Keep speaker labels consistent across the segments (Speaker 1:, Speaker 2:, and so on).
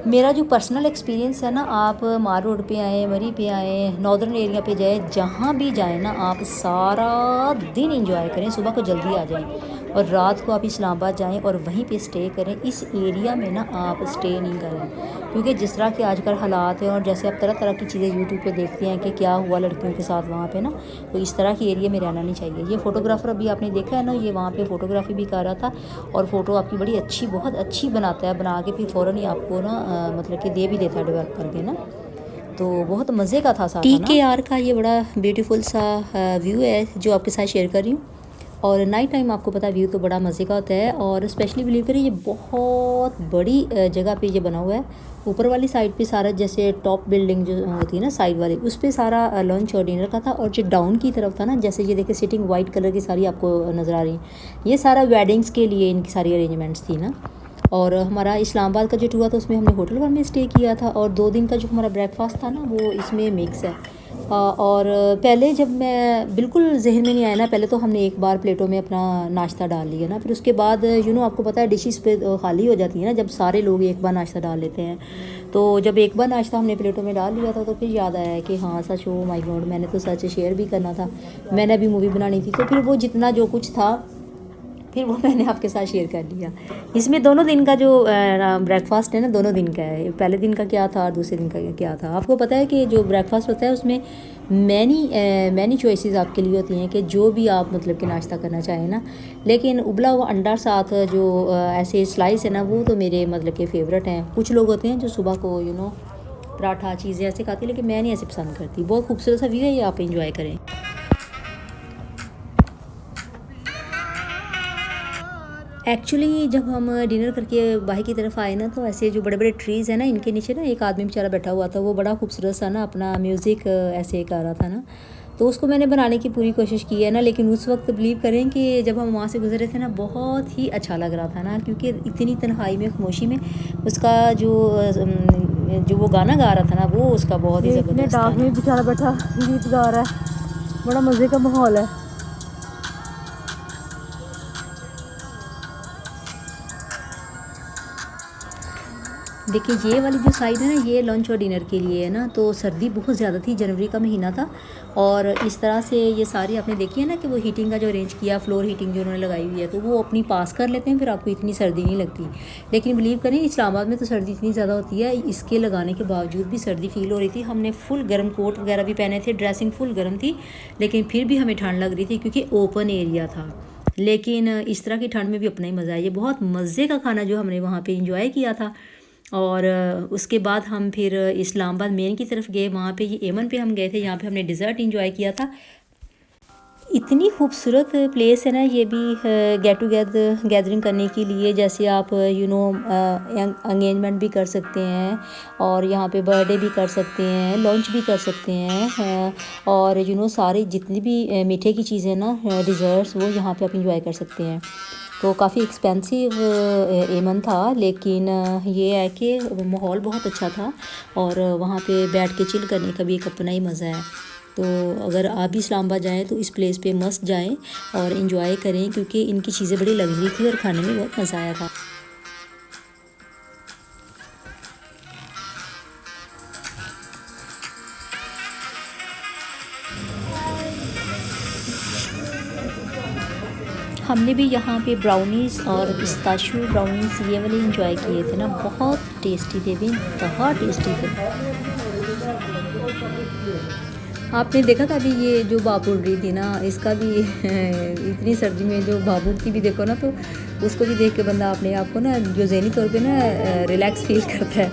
Speaker 1: मेरा जो personal experience है ना, आप मार रोड पे आए, मरी पे आए, नॉर्दर्न एरिया पे जाए, जहाँ भी जाए ना आप सारा दिन एंजॉय करें, सुबह को जल्दी आ जाएं और रात को आप इस्लामाबाद जाएं और वहीं पे स्टे करें। इस एरिया में ना आप स्टे नहीं करें, क्योंकि जिस तरह के आजकल हालात हैं और जैसे आप तरह तरह की चीज़ें यूट्यूब पे देखते हैं कि क्या हुआ लड़कियों के साथ वहाँ पे ना, तो इस तरह की एरिया में रहना नहीं चाहिए। ये फ़ोटोग्राफ़र अभी आपने देखा है ना, ये वहाँ पे फ़ोटोग्राफी भी कर रहा था और फ़ोटो आपकी बड़ी अच्छी, बहुत अच्छी बनाता है, बना के फिर फ़ौरन ही आपको ना मतलब कि दे भी देता है डेवलप करके ना। तो बहुत मज़े का था सारा ना। TKR का ये बड़ा ब्यूटीफुल सा व्यू है जो आपके साथ शेयर कर रही हूँ। और नाइट टाइम आपको पता व्यू तो बड़ा मज़े का होता है। और स्पेशली बिलीव करिए, ये बहुत बड़ी जगह पे ये बना हुआ है। ऊपर वाली साइड पे सारा जैसे टॉप बिल्डिंग जो होती है ना साइड वाली, उस पे सारा लंच और डिनर का था। और जो डाउन की तरफ था ना, जैसे ये देखिए सिटिंग वाइट कलर की सारी आपको नज़र आ रही है, ये सारा वेडिंग्स के लिए इनकी सारी अरेंजमेंट्स थी ना। और हमारा इस्लामाबाद का जो टूर था उसमें हमने होटल वन में स्टे किया था। और 2 दिन का जो हमारा ब्रेकफास्ट था ना, वो इसमें मिक्स है। और पहले जब मैं बिल्कुल जहन में नहीं आया ना, पहले तो हमने एक बार प्लेटों में अपना नाश्ता डाल लिया ना, फिर उसके बाद आपको पता है डिशेस पे खाली हो जाती है ना जब सारे लोग एक बार नाश्ता डाल लेते हैं। तो जब एक बार नाश्ता हमने प्लेटों में डाल लिया था, तो फिर याद आया कि हाँ सच, हो माय गॉड, मैंने तो सच शेयर भी करना था, मैंने अभी मूवी बनानी थी। तो फिर वो जितना जो कुछ था फिर वो मैंने आपके साथ शेयर कर लिया। इसमें दोनों दिन का जो ब्रेकफास्ट है ना, दोनों दिन का है। पहले दिन का क्या था और दूसरे दिन का क्या था। आपको पता है कि जो ब्रेकफास्ट होता है उसमें मैनी चॉइसेस आपके लिए होती हैं कि जो भी आप मतलब कि नाश्ता करना चाहें ना। लेकिन उबला हुआ अंडा साथ जो ऐसे स्लाइस है ना, वो तो मेरे मतलब के फेवरेट हैं। कुछ लोग होते हैं जो सुबह को पराठा चीज़ें ऐसे खाती हैं, लेकिन मैं नहीं ऐसे पसंद करती। बहुत खूबसूरत सा व्यू है, ये आप इंजॉय करें। एक्चुअली जब हम डिनर करके बाहर की तरफ आए ना, तो ऐसे जो बड़े बड़े ट्रीज़ हैं ना, इनके नीचे ना एक आदमी बेचारा बैठा हुआ था। वो बड़ा खूबसूरत सा ना अपना म्यूज़िक ऐसे कर रहा था ना, तो उसको मैंने बनाने की पूरी कोशिश की है ना। लेकिन उस वक्त बिलीव करें कि जब हम वहाँ से गुजरे थे ना, बहुत ही अच्छा लग रहा था ना, क्योंकि इतनी तन्हाई में, खामोशी में उसका जो वो गाना गा रहा था ना, वो उसका बहुत ही ज़बरदस्त था। में बेचारा बैठा गीत गा रहा है, बड़ा मज़े का माहौल है। देखिए ये वाली जो साइड है ना, ये लंच और डिनर के लिए है ना। तो सर्दी बहुत ज़्यादा थी, जनवरी का महीना था। और इस तरह से ये सारी आपने देखी है ना कि वो हीटिंग का जो अरेंज किया, फ्लोर हीटिंग जो उन्होंने लगाई हुई है, तो वो अपनी पास कर लेते हैं, फिर आपको इतनी सर्दी नहीं लगती। लेकिन बिलीव करें, इस्लामाबाद में तो सर्दी इतनी ज़्यादा होती है, इसके लगाने के बावजूद भी सर्दी फील हो रही थी। हमने फुल गर्म कोट वगैरह भी पहने थे, ड्रेसिंग फुल गर्म थी, लेकिन फिर भी हमें ठंड लग रही थी क्योंकि ओपन एरिया था। लेकिन इस तरह की ठंड में भी अपना ही मज़ा है। ये बहुत मज़े का खाना जो हमने वहाँ पे इंजॉय किया था। और उसके बाद हम फिर इस्लामाबाद मेन की तरफ गए। वहाँ पे ये एमन पे हम गए थे, यहाँ पे हमने डिज़र्ट इंजॉय किया था। इतनी खूबसूरत प्लेस है ना ये भी, गेट टुगेदर गैदरिंग करने के लिए। जैसे आप एंगेजमेंट भी कर सकते हैं, और यहाँ पे बर्थडे भी कर सकते हैं, लंच भी कर सकते हैं। और सारे जितनी भी मीठे की चीज़ें ना, डिज़र्ट्स, वो यहाँ पे आप इंजॉय कर सकते हैं। तो काफ़ी एक्सपेंसिव एमन था, लेकिन ये है कि माहौल बहुत अच्छा था और वहाँ पे बैठ के चिल करने का भी एक अपना ही मज़ा है। तो अगर आप भी इस्लामाबाद जाएँ तो इस प्लेस पे मस्त जाएं और इन्जॉय करें, क्योंकि इनकी चीज़ें बड़ी लग्जरी थी और खाने में बहुत मज़ा आया था। हमने भी यहाँ पे ब्राउनीज़ और पिस्ताशियो ब्राउनीज़ ये वाले इंजॉय किए थे ना, बहुत टेस्टी थे भी, बहुत टेस्टी थे। आपने देखा था अभी ये जो भाप उड़ रही थी ना, इसका भी इतनी सर्दी में जो भाप उड़ती भी देखो ना, तो उसको भी देख के बंदा अपने आप को ना जो ज़हनी तौर पे ना रिलैक्स फील करता है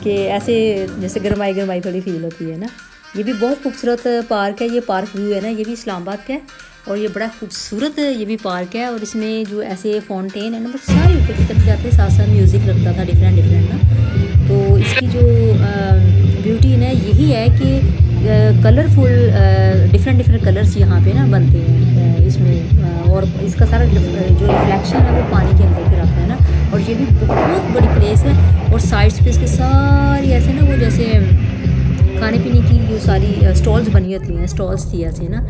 Speaker 1: कि ऐसे जैसे गरमाई गरमाई थोड़ी फील होती है ना। ये भी बहुत खूबसूरत पार्क है, ये पार्क व्यू है ना, ये भी इस्लामाबाद का है और ये बड़ा खूबसूरत ये भी पार्क है। और इसमें जो ऐसे फाउंटेन है ना, वो सारे ऊपर की तरफ जाते, साथ साथ म्यूज़िक लगता था डिफरेंट डिफरेंट ना। तो इसकी जो ब्यूटी है यही है कि कलरफुल डिफरेंट डिफरेंट कलर्स यहाँ पे ना बनते हैं इसमें। और इसका सारा जो रिफ्लेक्शन है वो पानी के अंदर फिर आता है ना। और ये भी बहुत बड़ी प्लेस है, और साइड्स पे इसके सारी ऐसे ना, वो जैसे खाने पीने की जो सारी स्टॉल्स बनी होती हैं, स्टॉल्स थी ऐसे ना।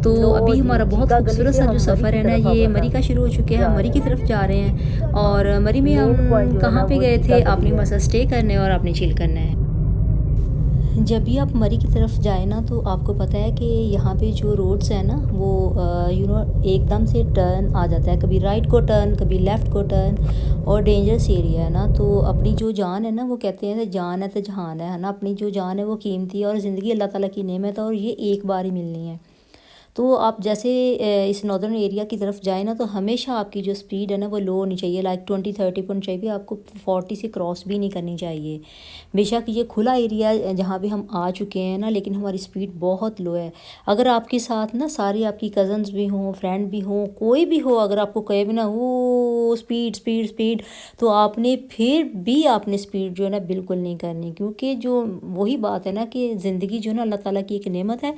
Speaker 1: तो अभी हमारा बहुत खूबसूरत सा जो सफ़र है ना, ये मरी का शुरू हो चुके हैं। हम मरी की तरफ जा रहे हैं और मरी में हम कहाँ पे गए थे, आपने बस स्टे करना है और आपने चिल करना है। जब भी आप मरी की तरफ जाए ना, तो आपको पता है कि यहाँ पे जो रोड्स है ना, वो एकदम से टर्न आ जाता है, कभी राइट को टर्न, कभी लेफ़्ट को टर्न, और डेंजरस एरिया है ना। तो अपनी जो जान है ना, वो कहते हैं जान है तो जहान है ना। अपनी जो जान है वो कीमती है और ज़िंदगी अल्लाह ताला की नेमत है और ये एक बार ही मिलनी है। तो आप जैसे इस नॉर्दर्न एरिया की तरफ जाए ना, तो हमेशा आपकी जो स्पीड है ना वो लो होनी चाहिए, लाइक 20-30 पर चाहिए, आपको 40 से क्रॉस भी नहीं करनी चाहिए। बेशक ये खुला एरिया जहाँ पे हम आ चुके हैं ना, लेकिन हमारी स्पीड बहुत लो है। अगर आपके साथ ना सारी आपकी कज़न्स भी हों, फ्रेंड भी हों, कोई भी हो, अगर आपको कहे भी ना वो स्पीड स्पीड स्पीड, तो आपने फिर भी आपने स्पीड जो है ना बिल्कुल नहीं करनी, क्योंकि जो वही बात है ना कि ज़िंदगी जो है ना अल्लाह ताला की एक नेमत है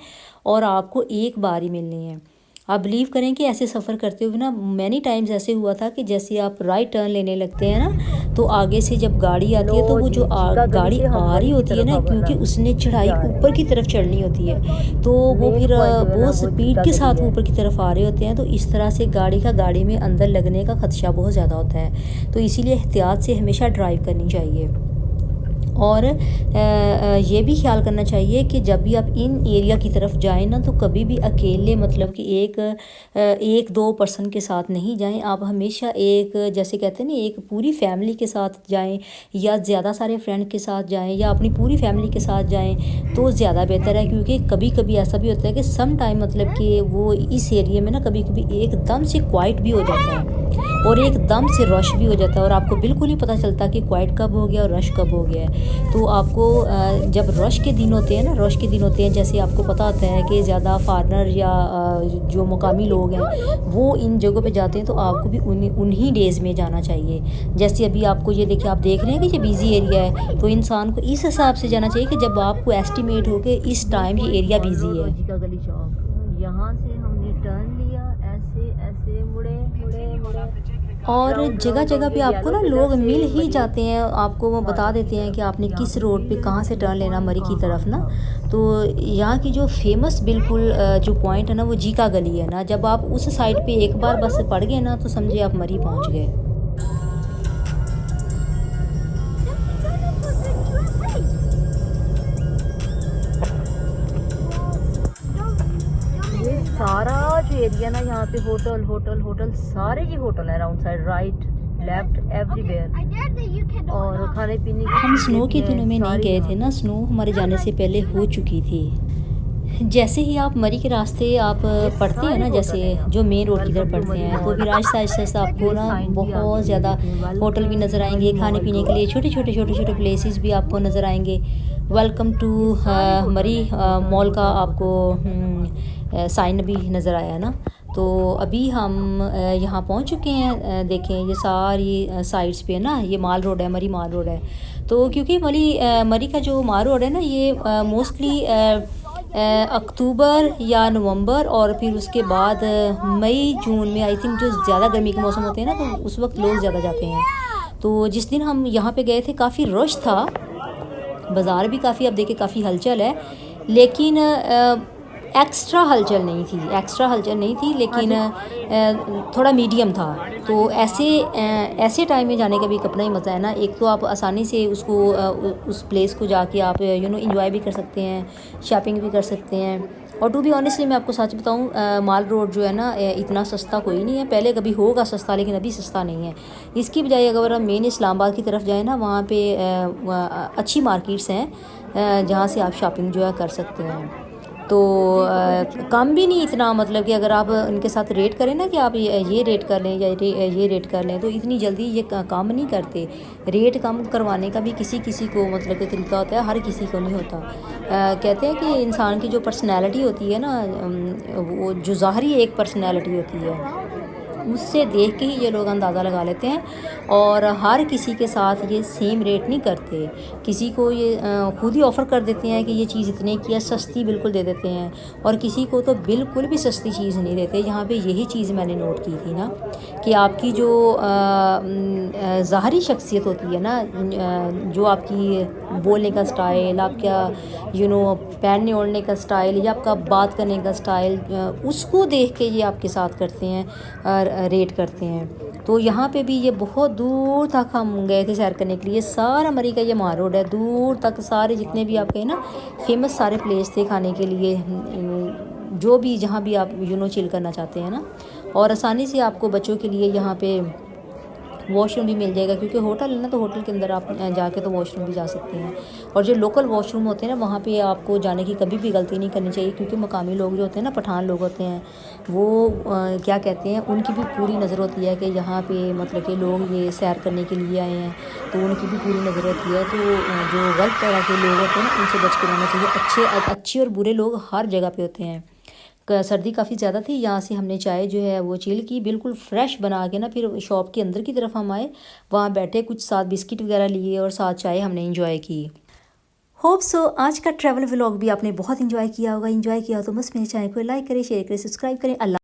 Speaker 1: और आपको एक बार ही मिलनी है। आप बिलीव करें कि ऐसे सफ़र करते हुए ना मैनी टाइम्स ऐसे हुआ था कि जैसे आप राइट टर्न लेने लगते हैं ना, तो आगे से जब गाड़ी आती है तो वो जो गाड़ी आ रही होती है ना, क्योंकि उसने चढ़ाई ऊपर की तरफ चढ़नी होती है, तो वो फिर बहुत स्पीड के साथ ऊपर की तरफ आ रहे होते हैं, तो इस तरह से गाड़ी में अंदर लगने का खदशा बहुत ज़्यादा होता है। तो इसीलिए एहतियात से हमेशा ड्राइव करनी चाहिए। और ये भी ख्याल करना चाहिए कि जब भी आप इन एरिया की तरफ जाएं ना, तो कभी भी अकेले, मतलब कि एक दो पर्सन के साथ नहीं जाएं। आप हमेशा एक, जैसे कहते हैं ना, एक पूरी फैमिली के साथ जाएं, या ज़्यादा सारे फ्रेंड के साथ जाएं, या अपनी पूरी फैमिली के साथ जाएं, तो ज़्यादा बेहतर है। क्योंकि कभी कभी ऐसा भी होता है कि सम टाइम, मतलब कि वो इस एरिया में ना कभी कभी एकदम से क्वाइट भी हो जाता है और एकदम से रश भी हो जाता है, और आपको बिल्कुल ही पता चलता कि क्वाइट कब हो गया और रश कब हो गया है। तो आपको जब रश के दिन होते हैं ना, रश के दिन होते हैं, जैसे आपको पता होता है कि ज़्यादा फारनर या जो मुकामी लोग हैं वो इन जगहों पे जाते हैं, तो आपको भी उन्हीं डेज़ में जाना चाहिए। जैसे अभी आपको ये देखिए, आप देख रहे हैं कि ये बिज़ी एरिया है, तो इंसान को इस हिसाब से जाना चाहिए कि जब आपको एस्टिमेट हो कि इस टाइम ये एरिया बिज़ी है। गली चौक, यहाँ से हमने टर्न लिया, ऐसे ऐसे मुड़े मुड़े मुड़े, और जगह जगह पे आपको ना लोग मिल ही जाते हैं, आपको वो बता देते हैं कि आपने किस रोड पे कहाँ से टर्न लेना मरी की तरफ ना। तो यहाँ की जो फेमस बिल्कुल जो पॉइंट है ना, वो जीका गली है ना। जब आप उस साइड पे एक बार बस पड़ गए ना, तो समझिए आप मरी पहुँच गए। ये सारा जो एरिया ना, यहाँ पे होटल होटल होटल, सारे ही होटल है around side, right left everywhere. और खाने पीने की, हम स्नो के दिनों में नहीं गए थे ना, स्नो हमारे जाने से पहले हो चुकी थी। जैसे ही आप मरी के रास्ते आप पढ़ते हैं ना, जैसे जो मेन रोड की तरफ पढ़ते हैं, तो फिर आहिस्ता आहिस्ता आहिस्ता आपको ना बहुत ज़्यादा होटल भी नज़र आएंगे, खाने पीने के लिए छोटे छोटे छोटे छोटे प्लेसेस भी आपको नज़र आएंगे। वेलकम टू मरी मॉल का आपको साइन भी नज़र आया ना। तो अभी हम यहाँ पहुँच चुके हैं। देखें ये सारी साइड्स पे ना, ये माल रोड है, मरी माल रोड है। तो क्योंकि मरी का जो माल रोड है ना, ये मोस्टली अक्टूबर या नवंबर और फिर उसके बाद मई जून में, आई थिंक, जो ज़्यादा गर्मी के मौसम होते हैं ना, तो उस वक्त लोग ज़्यादा जाते हैं। तो जिस दिन हम यहाँ पे गए थे काफ़ी रश था, बाज़ार भी काफ़ी, आप देखें, काफ़ी हलचल है, लेकिन एक्स्ट्रा हलचल नहीं थी, लेकिन थोड़ा मीडियम था। तो ऐसे टाइम में जाने का भी एक अपना ही मज़ा है ना। एक तो आप आसानी से उसको उस प्लेस को जाके आप इंजॉय भी कर सकते हैं, शॉपिंग भी कर सकते हैं। और टू बी ऑनेस्टली मैं आपको सच बताऊं, माल रोड जो है ना, इतना सस्ता कोई नहीं है। पहले कभी होगा सस्ता, लेकिन अभी सस्ता नहीं है। इसकी बजाय अगर हम मेन इस्लामाबाद की तरफ जाएँ ना, वहाँ पे अच्छी मार्केट्स हैं जहाँ से आप शॉपिंग जो है कर सकते हैं। तो कम भी नहीं इतना, मतलब कि अगर आप उनके साथ रेट करें ना कि आप ये रेट कर लें या ये रेट कर लें, तो इतनी जल्दी ये काम नहीं करते। रेट कम करवाने का भी किसी किसी को, मतलब कि तरीका होता है, हर किसी को नहीं होता। कहते हैं कि इंसान की जो पर्सनैलिटी होती है ना, वो जो ज़ाहरी एक पर्सनैलिटी होती है, उससे देख के ही ये लोग अंदाज़ा लगा लेते हैं। और हर किसी के साथ ये सेम रेट नहीं करते, किसी को ये खुद ही ऑफ़र कर देते हैं कि ये चीज़ इतने की है, सस्ती बिल्कुल दे देते हैं, और किसी को तो बिल्कुल भी सस्ती चीज़ नहीं देते। यहाँ पे यही चीज़ मैंने नोट की थी ना कि आपकी जो ज़ाहरी शख्सियत होती है ना, जो आपकी बोलने का स्टाइल, आपका पहनने ओढ़ने का स्टाइल या आपका बात करने का स्टाइल, उसको देख के ये आपके साथ करते हैं, रेट करते हैं। तो यहाँ पे भी ये बहुत दूर तक हम गए थे सैर करने के लिए। सारा मरी का ये माल रोड है, दूर तक सारे जितने भी आपके ना फेमस सारे प्लेस थे खाने के लिए, जो भी जहाँ भी आप चिल करना चाहते हैं ना। और आसानी से आपको बच्चों के लिए यहाँ पे वॉशरूम भी मिल जाएगा, क्योंकि होटल है ना, तो होटल के अंदर आप जाके तो वॉशरूम भी जा सकते हैं। और जो लोकल वॉशरूम होते हैं ना, वहाँ पे आपको जाने की कभी भी गलती नहीं करनी चाहिए, क्योंकि मकामी लोग जो होते हैं ना, पठान लोग होते हैं, वो क्या कहते हैं, उनकी भी पूरी नज़र होती है कि यहाँ पे मतलब कि लोग ये सैर करने के लिए आए हैं, तो उनकी भी पूरी नज़र होती है। तो जो गलत तरह के लोग होते हैं ना, उनसे बच के रहना चाहिए। अच्छे और बुरे लोग हर जगह पे होते हैं। सर्दी काफ़ी ज़्यादा थी, यहाँ से हमने चाय जो है वो चिल की, बिल्कुल फ्रेश बना के ना, फिर शॉप के अंदर की तरफ हम आए, वहाँ बैठे, कुछ साथ बिस्किट वगैरह लिए और साथ चाय हमने इंजॉय की। होप सो आज का ट्रैवल व्लॉग भी आपने बहुत इंजॉय किया होगा। इंजॉय किया हो तो बस मेरे चैनल को लाइक करें, शेयर करें, सब्सक्राइब करें। अल्लाह।